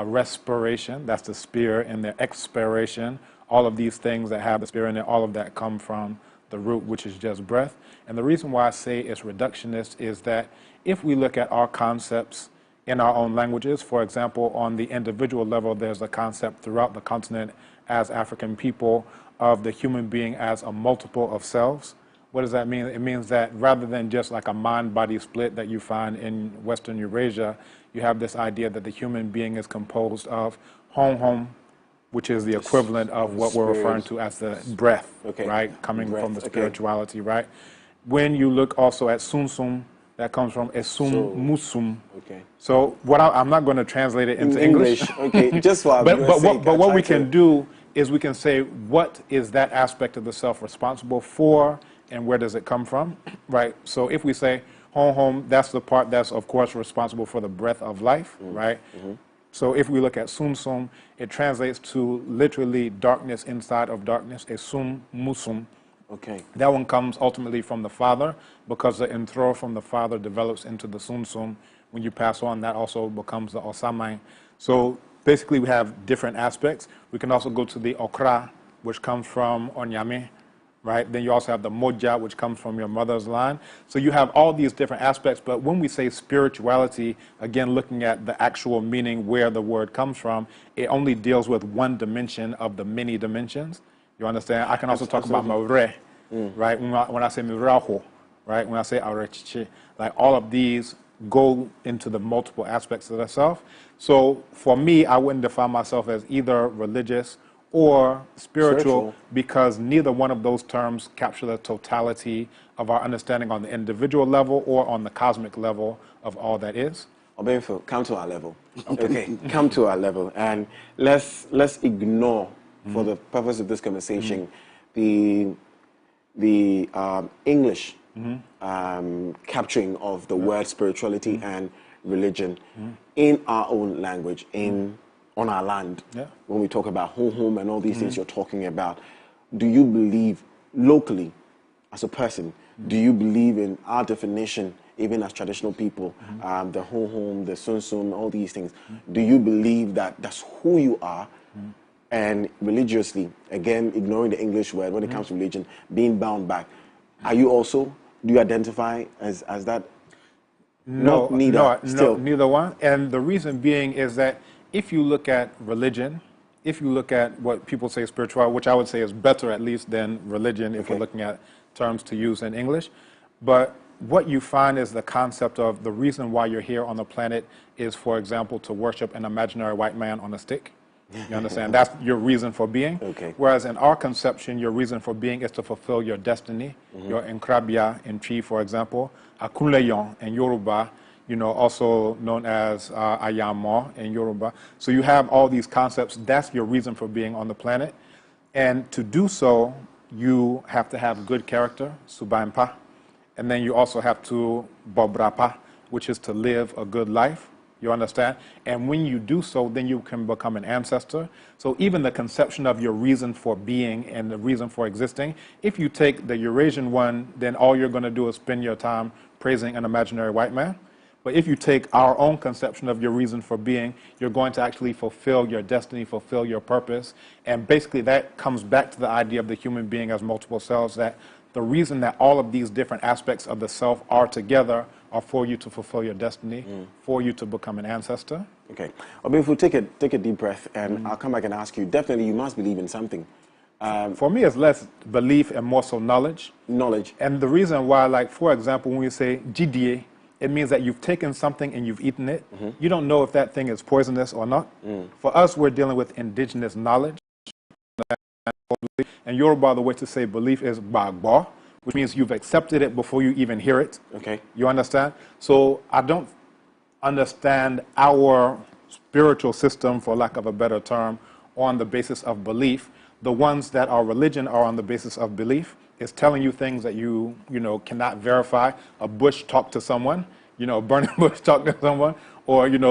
respiration, that's the spear, and the expiration. All of these things that have the spear in it, all of that come from the root, which is just breath. And the reason why I say it's reductionist is that if we look at our concepts in our own languages, for example, on the individual level, there's a concept throughout the continent as African people of the human being as a multiple of selves. What does that mean? It means that rather than just like a mind-body split that you find in Western Eurasia, you have this idea that the human being is composed of home, which is the equivalent of what we're referring to as the breath, right? Coming from the spirituality, right? When you look also at sum, that comes from esum musum. Okay. So I'm not going to translate it into English. Okay, just for but what we can do is we can say, what is that aspect of the self responsible for, and where does it come from, right? So if we say home, that's the part that's of course responsible for the breath of life, right? So if we look at sum, it translates to literally darkness inside of darkness, esum musum. Okay. That one comes ultimately from the father, because the intro from the father develops into the sum. When you pass on, that also becomes the osamai. So basically we have different aspects. We can also go to the okra, which comes from onyame, right? Then you also have the moja, which comes from your mother's line. So you have all these different aspects, but when we say spirituality, again, looking at the actual meaning where the word comes from, it only deals with one dimension of the many dimensions. You understand? I can also talk about maure, right? When I say mirajo, right? When I say arechiche, like all of these go into the multiple aspects of the self. So for me, I wouldn't define myself as either religious or spiritual, because neither one of those terms capture the totality of our understanding on the individual level or on the cosmic level of all that is. Obenfo, come to our level. Okay, come to our level, and let's ignore, for the purpose of this conversation, the English capturing of the word spirituality and religion in our own language, on our land. When we talk about home and all these things you're talking about, do you believe locally, as a person, do you believe in our definition, even as traditional people, the home, the sun, all these things? Do you believe that that's who you are? And religiously, again, ignoring the English word when it comes to religion, being bound back, are you also, do you identify as that? No, neither one. And the reason being is that if you look at religion, if you look at what people say spiritual, which I would say is better at least than religion if we're looking at terms to use in English, but what you find is the concept of the reason why you're here on the planet is, for example, to worship an imaginary white man on a stick. You understand? That's your reason for being. Whereas in our conception, your reason for being is to fulfill your destiny. Your nkrabia in Chi, for example, akunleyon in Yoruba, you know, also known as ayamo in Yoruba. So you have all these concepts. That's your reason for being on the planet. And to do so, you have to have good character, subaimpa. And then you also have to bobrapa, which is to live a good life. You understand? And when you do so, then you can become an ancestor. So even the conception of your reason for being and the reason for existing, if you take the Eurasian one, then all you're going to do is spend your time praising an imaginary white man. But if you take our own conception of your reason for being, you're going to actually fulfill your destiny, fulfill your purpose. And basically that comes back to the idea of the human being as multiple selves, that the reason that all of these different aspects of the self are together are for you to fulfill your destiny, for you to become an ancestor. Okay. If we take a deep breath, and I'll come back and ask you, definitely you must believe in something. For me, it's less belief and more so knowledge. Knowledge. And the reason why, like, for example, when we say GDA, it means that you've taken something and you've eaten it. You don't know if that thing is poisonous or not. For us, we're dealing with indigenous knowledge. And Yoruba, the way to say belief is bagbo, which means you've accepted it before you even hear it. Okay. You understand? So I don't understand our spiritual system, for lack of a better term, on the basis of belief. The ones that are religion are on the basis of belief. It's telling you things that you cannot verify. A bush talk to someone, a burning bush talk to someone, or,